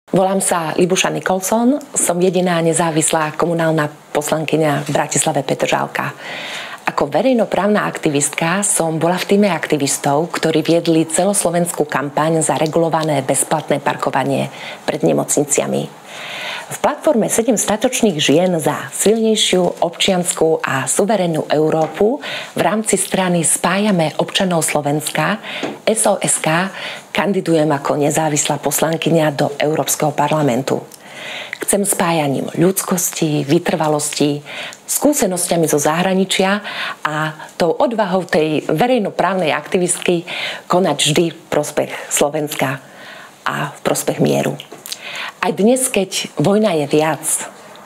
Volám sa Libuša Nikolson, som jediná nezávislá komunálna poslankyňa v Bratislave Petržalka. Ako verejnoprávna aktivistka som bola v tíme aktivistov, ktorí viedli celoslovenskú kampaň za regulované bezplatné parkovanie pred nemocniciami. V platforme 7 statočných žien za silnejšiu občiansku a suverénnu Európu v rámci strany Spájame občanov Slovenska SOSK kandidujem ako nezávislá poslankyňa do Európskeho parlamentu. Chcem spájaním ľudskosti, vytrvalosti, skúsenosťami zo zahraničia a tou odvahou tej verejnoprávnej aktivistky konať vždy v prospech Slovenska a v prospech mieru. Aj dnes, keď vojna je viac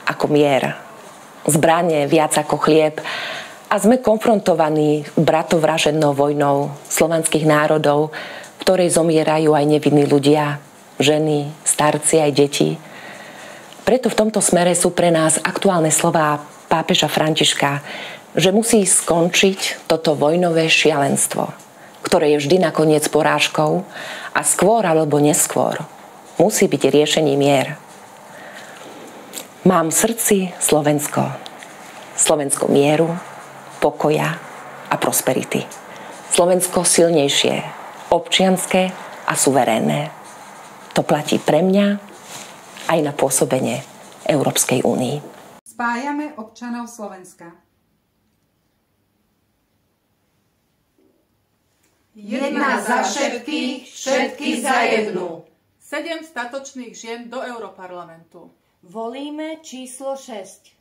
ako mier, zbranie viac ako chlieb a sme konfrontovaní bratovražednou vojnou slovanských národov, v ktorej zomierajú aj nevinní ľudia, ženy, starci aj deti. Preto v tomto smere sú pre nás aktuálne slová pápeža Františka, že musí skončiť toto vojnové šialenstvo, ktoré je vždy nakoniec porážkou a skôr alebo neskôr musí byť riešením mier. Mám v srdci Slovensko. Slovensko mieru, pokoja a prosperity. Slovensko silnejšie, občianske a suverénne. To platí pre mňa aj na pôsobenie Európskej únii. Spájame občanov Slovenska. Jedna za všetkých, všetky za jednu. 7 statočných žien do Europarlamentu. Volíme číslo 6.